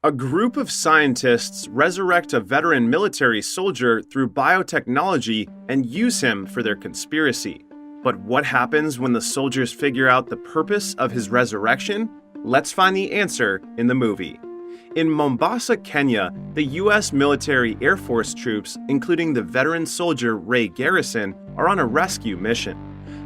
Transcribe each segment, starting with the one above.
A group of scientists resurrect a veteran military soldier through biotechnology and use him for their conspiracy. But what happens when the soldiers figure out the purpose of his resurrection? Let's find the answer in the movie. In Mombasa, Kenya, the U.S. military Air Force troops, including the veteran soldier Ray Garrison, are on a rescue mission.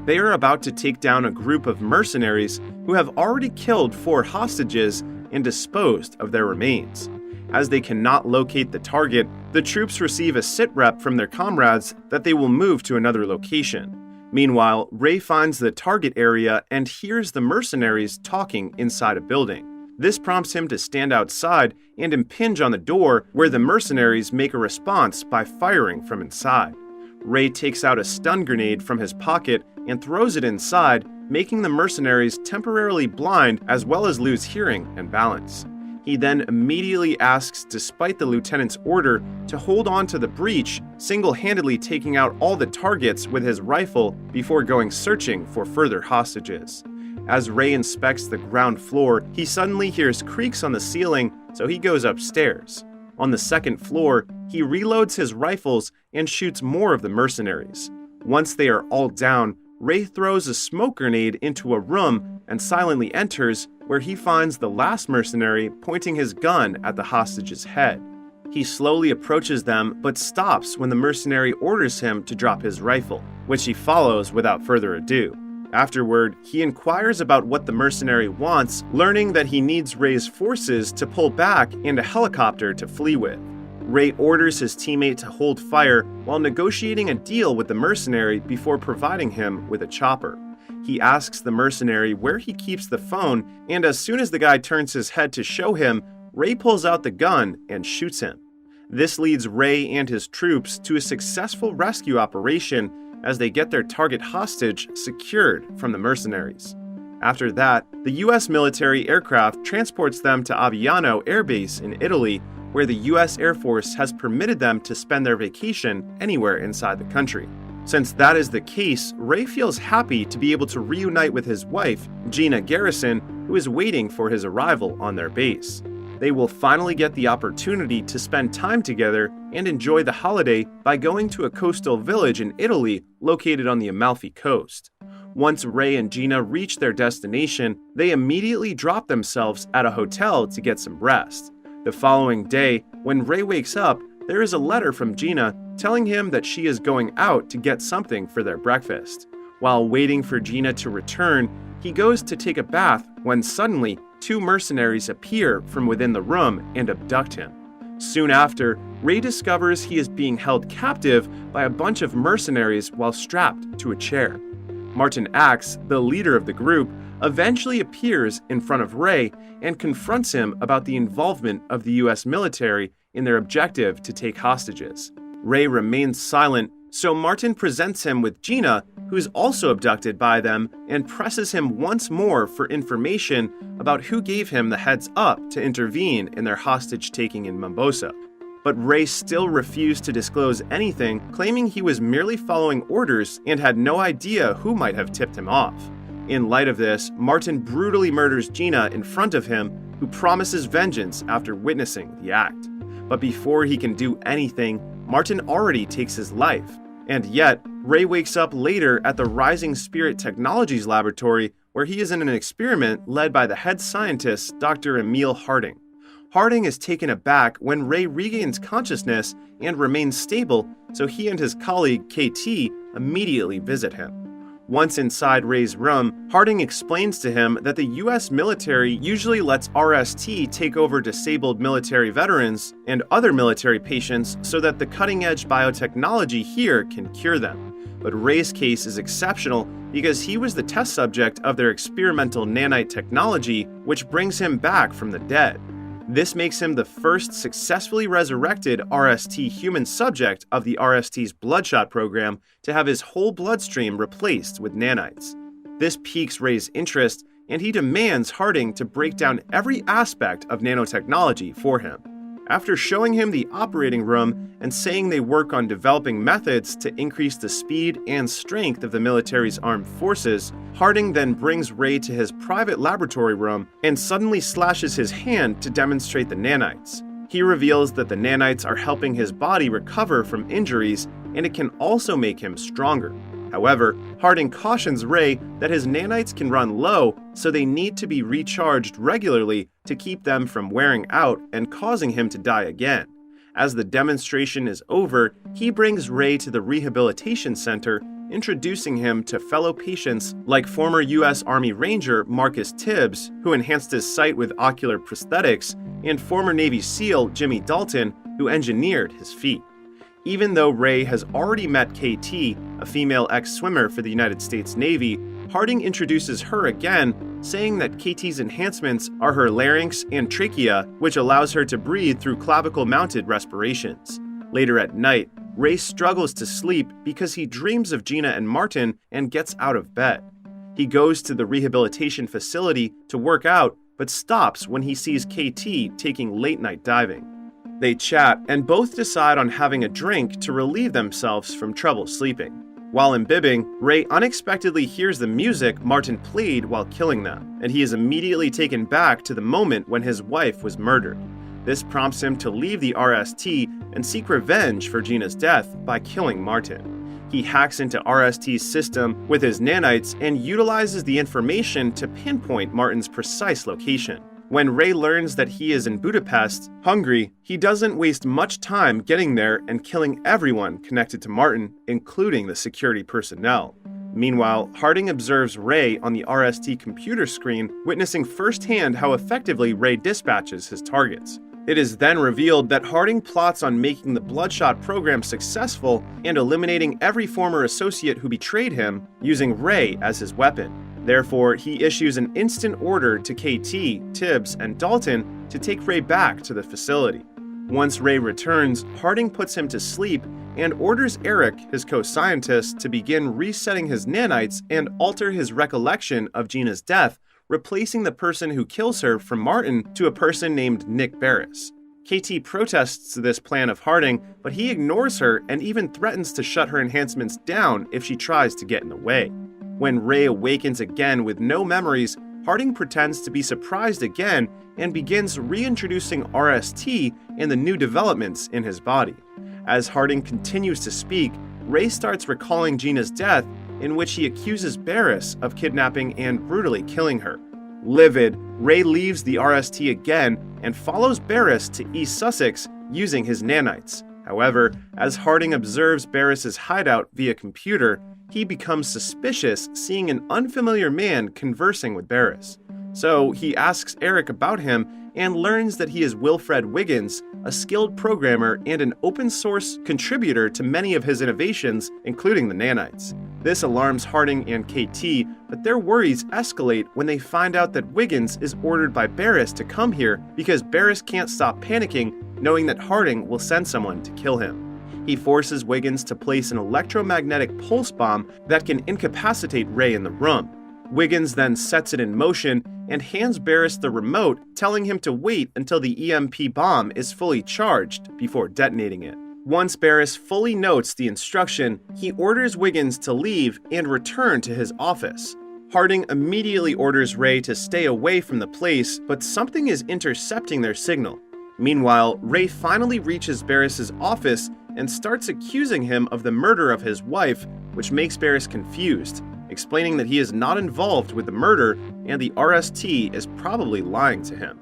They are about to take down a group of mercenaries who have already killed 4 hostages and disposed of their remains. As they cannot locate the target, the troops receive a sitrep from their comrades that they will move to another location. Meanwhile, Ray finds the target area and hears the mercenaries talking inside a building. This prompts him to stand outside and impinge on the door, where the mercenaries make a response by firing from inside. Ray takes out a stun grenade from his pocket and throws it inside, making the mercenaries temporarily blind as well as lose hearing and balance. He then immediately asks, despite the lieutenant's order, to hold on to the breach, single-handedly taking out all the targets with his rifle before going searching for further hostages. As Ray inspects the ground floor, he suddenly hears creaks on the ceiling, so he goes upstairs. On the second floor, he reloads his rifles and shoots more of the mercenaries. Once they are all down, Ray throws a smoke grenade into a room and silently enters, where he finds the last mercenary pointing his gun at the hostage's head. He slowly approaches them, but stops when the mercenary orders him to drop his rifle, which he follows without further ado. Afterward, he inquires about what the mercenary wants, learning that he needs Ray's forces to pull back and a helicopter to flee with. Ray orders his teammate to hold fire while negotiating a deal with the mercenary before providing him with a chopper. He asks the mercenary where he keeps the phone, and as soon as the guy turns his head to show him, Ray pulls out the gun and shoots him. This leads Ray and his troops to a successful rescue operation as they get their target hostage secured from the mercenaries. After that, the U.S. military aircraft transports them to Aviano Air Base in Italy, where the U.S. Air Force has permitted them to spend their vacation anywhere inside the country. Since that is the case, Ray feels happy to be able to reunite with his wife, Gina Garrison, who is waiting for his arrival on their base. They will finally get the opportunity to spend time together and enjoy the holiday by going to a coastal village in Italy located on the Amalfi Coast. Once Ray and Gina reach their destination, they immediately drop themselves at a hotel to get some rest. The following day, when Ray wakes up, there is a letter from Gina telling him that she is going out to get something for their breakfast. While waiting for Gina to return, he goes to take a bath when suddenly 2 mercenaries appear from within the room and abduct him. Soon after, Ray discovers he is being held captive by a bunch of mercenaries while strapped to a chair. Martin Axe, the leader of the group, eventually appears in front of Ray and confronts him about the involvement of the U.S. military in their objective to take hostages. Ray remains silent, so Martin presents him with Gina, who is also abducted by them, and presses him once more for information about who gave him the heads up to intervene in their hostage-taking in Mombasa. But Ray still refused to disclose anything, claiming he was merely following orders and had no idea who might have tipped him off. In light of this, Martin brutally murders Gina in front of him, who promises vengeance after witnessing the act. But before he can do anything, Martin already takes his life. And yet, Ray wakes up later at the Rising Spirit Technologies laboratory, where he is in an experiment led by the head scientist, Dr. Emil Harding. Harding is taken aback when Ray regains consciousness and remains stable, so he and his colleague, KT, immediately visit him. Once inside Ray's room, Harding explains to him that the U.S. military usually lets RST take over disabled military veterans and other military patients so that the cutting-edge biotechnology here can cure them. But Ray's case is exceptional because he was the test subject of their experimental nanite technology, which brings him back from the dead. This makes him the first successfully resurrected RST human subject of the RST's Bloodshot program to have his whole bloodstream replaced with nanites. This piques Ray's interest, and he demands Harding to break down every aspect of nanotechnology for him. After showing him the operating room and saying they work on developing methods to increase the speed and strength of the military's armed forces, Harding then brings Ray to his private laboratory room and suddenly slashes his hand to demonstrate the nanites. He reveals that the nanites are helping his body recover from injuries, and it can also make him stronger. However, Harding cautions Ray that his nanites can run low, so they need to be recharged regularly to keep them from wearing out and causing him to die again. As the demonstration is over, he brings Ray to the rehabilitation center, introducing him to fellow patients like former U.S. Army Ranger Marcus Tibbs, who enhanced his sight with ocular prosthetics, and former Navy SEAL Jimmy Dalton, who engineered his feet. Even though Ray has already met KT, a female ex-swimmer for the United States Navy, Harding introduces her again, saying that KT's enhancements are her larynx and trachea, which allows her to breathe through clavicle-mounted respirations. Later at night, Ray struggles to sleep because he dreams of Gina and Martin and gets out of bed. He goes to the rehabilitation facility to work out, but stops when he sees KT taking late-night diving. They chat and both decide on having a drink to relieve themselves from trouble sleeping. While imbibing, Ray unexpectedly hears the music Martin played while killing them, and he is immediately taken back to the moment when his wife was murdered. This prompts him to leave the RST and seek revenge for Gina's death by killing Martin. He hacks into RST's system with his nanites and utilizes the information to pinpoint Martin's precise location. When Ray learns that he is in Budapest, Hungary, he doesn't waste much time getting there and killing everyone connected to Martin, including the security personnel. Meanwhile, Harding observes Ray on the RST computer screen, witnessing firsthand how effectively Ray dispatches his targets. It is then revealed that Harding plots on making the Bloodshot program successful and eliminating every former associate who betrayed him, using Ray as his weapon. Therefore, he issues an instant order to KT, Tibbs, and Dalton to take Ray back to the facility. Once Ray returns, Harding puts him to sleep and orders Eric, his co-scientist, to begin resetting his nanites and alter his recollection of Gina's death, replacing the person who kills her from Martin to a person named Nick Barris. KT protests this plan of Harding, but he ignores her and even threatens to shut her enhancements down if she tries to get in the way. When Ray awakens again with no memories, Harding pretends to be surprised again and begins reintroducing RST and the new developments in his body. As Harding continues to speak, Ray starts recalling Gina's death, in which he accuses Barris of kidnapping and brutally killing her. Livid, Ray leaves the RST again and follows Barris to East Sussex using his nanites. However, as Harding observes Barris's hideout via computer, he becomes suspicious seeing an unfamiliar man conversing with Barris. So he asks Eric about him and learns that he is Wilfred Wiggins, a skilled programmer and an open-source contributor to many of his innovations, including the nanites. This alarms Harding and KT, but their worries escalate when they find out that Wiggins is ordered by Barris to come here because Barris can't stop panicking, knowing that Harding will send someone to kill him. He forces Wiggins to place an electromagnetic pulse bomb that can incapacitate Ray in the room. Wiggins then sets it in motion and hands Barris the remote, telling him to wait until the EMP bomb is fully charged before detonating it. Once Barris fully notes the instruction, he orders Wiggins to leave and return to his office. Harding immediately orders Ray to stay away from the place, but something is intercepting their signal. Meanwhile, Ray finally reaches Barris's office and starts accusing him of the murder of his wife, which makes Barris confused, explaining that he is not involved with the murder and the RST is probably lying to him.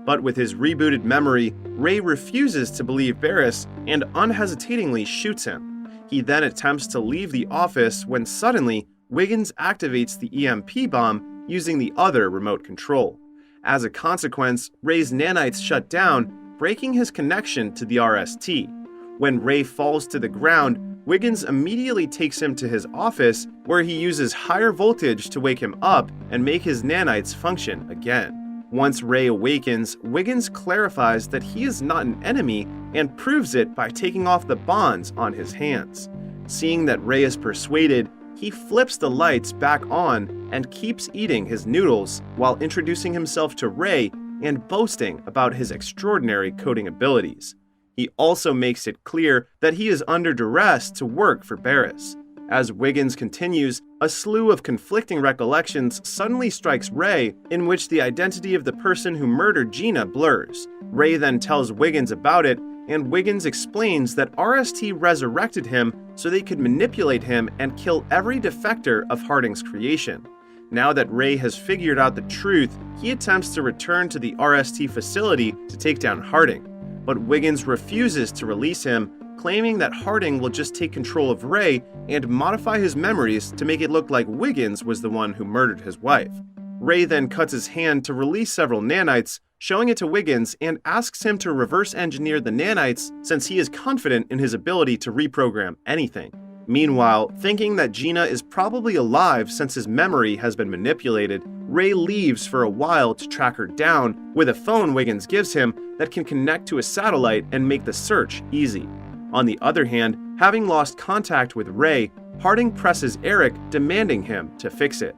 But with his rebooted memory, Ray refuses to believe Barris and unhesitatingly shoots him. He then attempts to leave the office when suddenly Wiggins activates the EMP bomb using the other remote control. As a consequence, Ray's nanites shut down, breaking his connection to the RST. When Ray falls to the ground, Wiggins immediately takes him to his office, where he uses higher voltage to wake him up and make his nanites function again. Once Ray awakens, Wiggins clarifies that he is not an enemy and proves it by taking off the bonds on his hands. Seeing that Ray is persuaded, he flips the lights back on and keeps eating his noodles while introducing himself to Ray, and boasting about his extraordinary coding abilities. He also makes it clear that he is under duress to work for Barris. As Wiggins continues, a slew of conflicting recollections suddenly strikes Ray, in which the identity of the person who murdered Gina blurs. Ray then tells Wiggins about it, and Wiggins explains that RST resurrected him so they could manipulate him and kill every defector of Harding's creation. Now that Ray has figured out the truth, he attempts to return to the RST facility to take down Harding, but Wiggins refuses to release him, claiming that Harding will just take control of Ray and modify his memories to make it look like Wiggins was the one who murdered his wife. Ray then cuts his hand to release several nanites, showing it to Wiggins, and asks him to reverse engineer the nanites since he is confident in his ability to reprogram anything. Meanwhile, thinking that Gina is probably alive since his memory has been manipulated, Ray leaves for a while to track her down with a phone Wiggins gives him that can connect to a satellite and make the search easy. On the other hand, having lost contact with Ray, Harding presses Eric, demanding him to fix it.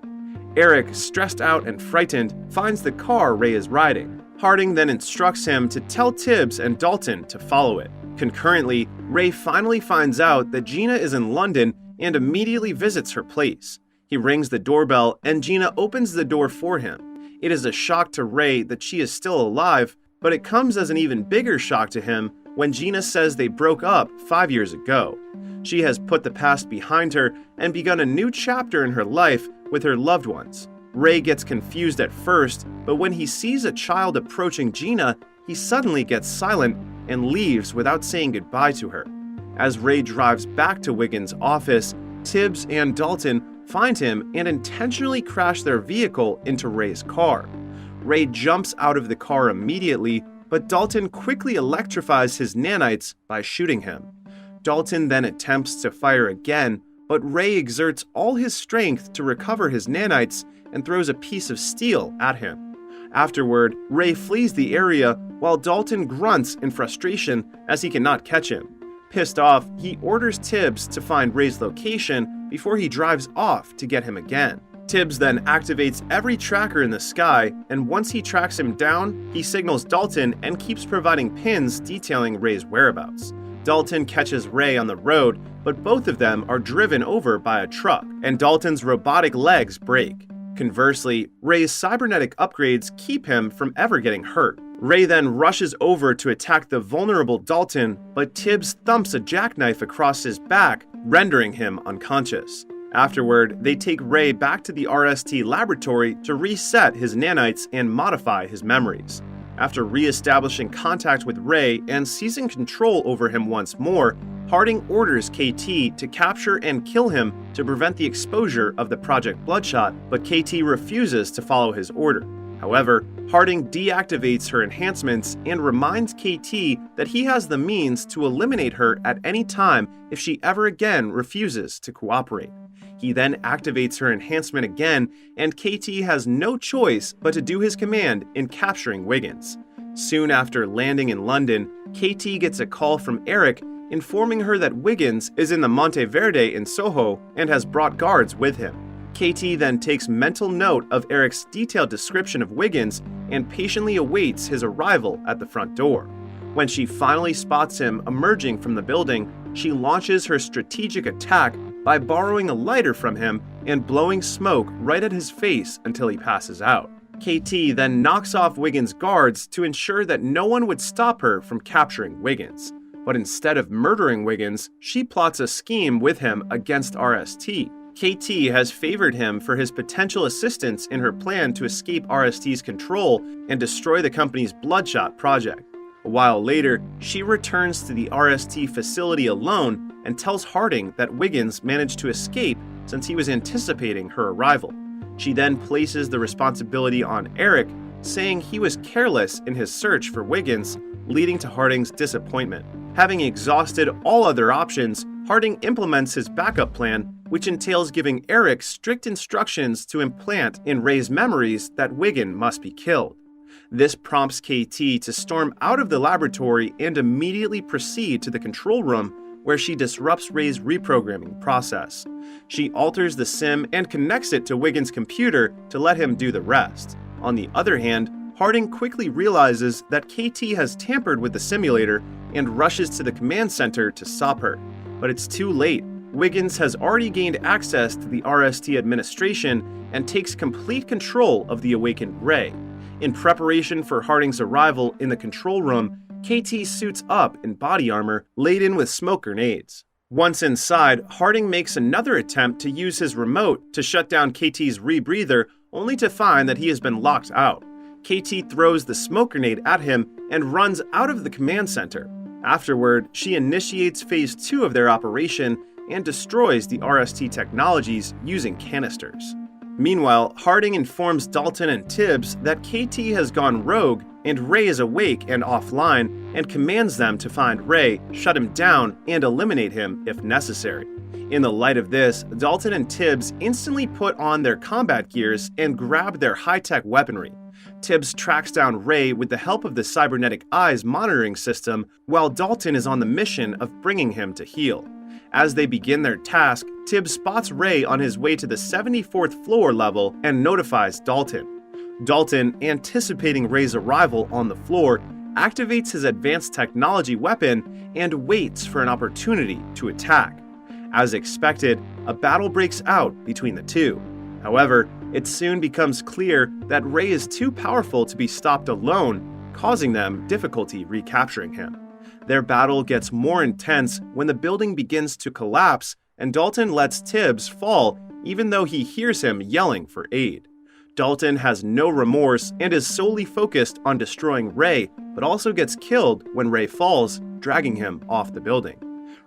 Eric, stressed out and frightened, finds the car Ray is riding. Harding then instructs him to tell Tibbs and Dalton to follow it. Concurrently, Ray finally finds out that Gina is in London and immediately visits her place. He rings the doorbell and Gina opens the door for him. It is a shock to Ray that she is still alive, but it comes as an even bigger shock to him when Gina says they broke up 5 years ago. She has put the past behind her and begun a new chapter in her life with her loved ones. Ray gets confused at first, but when he sees a child approaching Gina, he suddenly gets silent and leaves without saying goodbye to her. As Ray drives back to Wiggins' office, Tibbs and Dalton find him and intentionally crash their vehicle into Ray's car. Ray jumps out of the car immediately, but Dalton quickly electrifies his nanites by shooting him. Dalton then attempts to fire again, but Ray exerts all his strength to recover his nanites and throws a piece of steel at him. Afterward, Ray flees the area while Dalton grunts in frustration as he cannot catch him. Pissed off, he orders Tibbs to find Ray's location before he drives off to get him again. Tibbs then activates every tracker in the sky, and once he tracks him down, he signals Dalton and keeps providing pins detailing Ray's whereabouts. Dalton catches Ray on the road, but both of them are driven over by a truck, and Dalton's robotic legs break. Conversely, Ray's cybernetic upgrades keep him from ever getting hurt. Ray then rushes over to attack the vulnerable Dalton, but Tibbs thumps a jackknife across his back, rendering him unconscious. Afterward, they take Ray back to the RST laboratory to reset his nanites and modify his memories. After re-establishing contact with Ray and seizing control over him once more, Harding orders KT to capture and kill him to prevent the exposure of the Project Bloodshot, but KT refuses to follow his order. However, Harding deactivates her enhancements and reminds KT that he has the means to eliminate her at any time if she ever again refuses to cooperate. He then activates her enhancement again, and KT has no choice but to do his command in capturing Wiggins. Soon after landing in London, KT gets a call from Eric informing her that Wiggins is in the Monteverde in Soho and has brought guards with him. KT then takes mental note of Eric's detailed description of Wiggins and patiently awaits his arrival at the front door. When she finally spots him emerging from the building, she launches her strategic attack by borrowing a lighter from him and blowing smoke right at his face until he passes out. KT then knocks off Wiggins' guards to ensure that no one would stop her from capturing Wiggins. But instead of murdering Wiggins, she plots a scheme with him against RST. KT has favored him for his potential assistance in her plan to escape RST's control and destroy the company's Bloodshot project. A while later, she returns to the RST facility alone and tells Harding that Wiggins managed to escape since he was anticipating her arrival. She then places the responsibility on Eric, saying he was careless in his search for Wiggins, leading to Harding's disappointment. Having exhausted all other options, Harding implements his backup plan, which entails giving Eric strict instructions to implant in Ray's memories that Wiggins must be killed. This prompts KT to storm out of the laboratory and immediately proceed to the control room, where she disrupts Ray's reprogramming process. She alters the sim and connects it to Wiggins' computer to let him do the rest. On the other hand, Harding quickly realizes that KT has tampered with the simulator and rushes to the command center to stop her. But it's too late. Wiggins has already gained access to the RST administration and takes complete control of the awakened Ray. In preparation for Harding's arrival in the control room, KT suits up in body armor laden with smoke grenades. Once inside, Harding makes another attempt to use his remote to shut down KT's rebreather, only to find that he has been locked out. KT throws the smoke grenade at him and runs out of the command center. Afterward, she initiates Phase 2 of their operation and destroys the RST technologies using canisters. Meanwhile, Harding informs Dalton and Tibbs that KT has gone rogue and Ray is awake and offline, and commands them to find Ray, shut him down, and eliminate him if necessary. In the light of this, Dalton and Tibbs instantly put on their combat gears and grab their high-tech weaponry. Tibbs tracks down Ray with the help of the cybernetic eyes monitoring system, while Dalton is on the mission of bringing him to heal. As they begin their task, Tibbs spots Ray on his way to the 74th floor level and notifies Dalton. Dalton, anticipating Ray's arrival on the floor, activates his advanced technology weapon and waits for an opportunity to attack. As expected, a battle breaks out between the two. However, it soon becomes clear that Ray is too powerful to be stopped alone, causing them difficulty recapturing him. Their battle gets more intense when the building begins to collapse and Dalton lets Tibbs fall even though he hears him yelling for aid. Dalton has no remorse and is solely focused on destroying Ray, but also gets killed when Ray falls, dragging him off the building.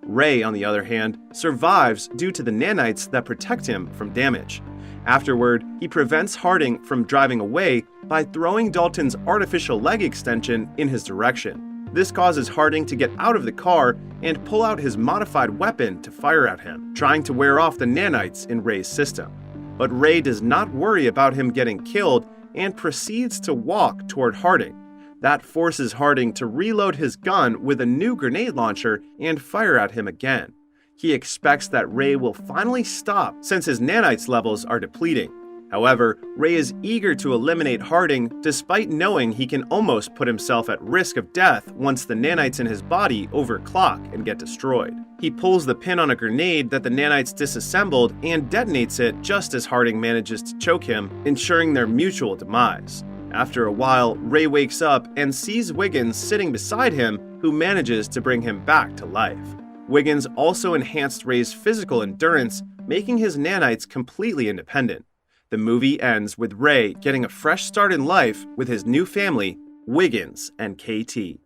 Ray, on the other hand, survives due to the nanites that protect him from damage. Afterward, he prevents Harding from driving away by throwing Dalton's artificial leg extension in his direction. This causes Harding to get out of the car and pull out his modified weapon to fire at him, trying to wear off the nanites in Ray's system. But Ray does not worry about him getting killed and proceeds to walk toward Harding. That forces Harding to reload his gun with a new grenade launcher and fire at him again. He expects that Ray will finally stop since his nanites levels are depleting. However, Ray is eager to eliminate Harding despite knowing he can almost put himself at risk of death once the nanites in his body overclock and get destroyed. He pulls the pin on a grenade that the nanites disassembled and detonates it just as Harding manages to choke him, ensuring their mutual demise. After a while, Ray wakes up and sees Wiggins sitting beside him, who manages to bring him back to life. Wiggins also enhanced Ray's physical endurance, making his nanites completely independent. The movie ends with Ray getting a fresh start in life with his new family, Wiggins and KT.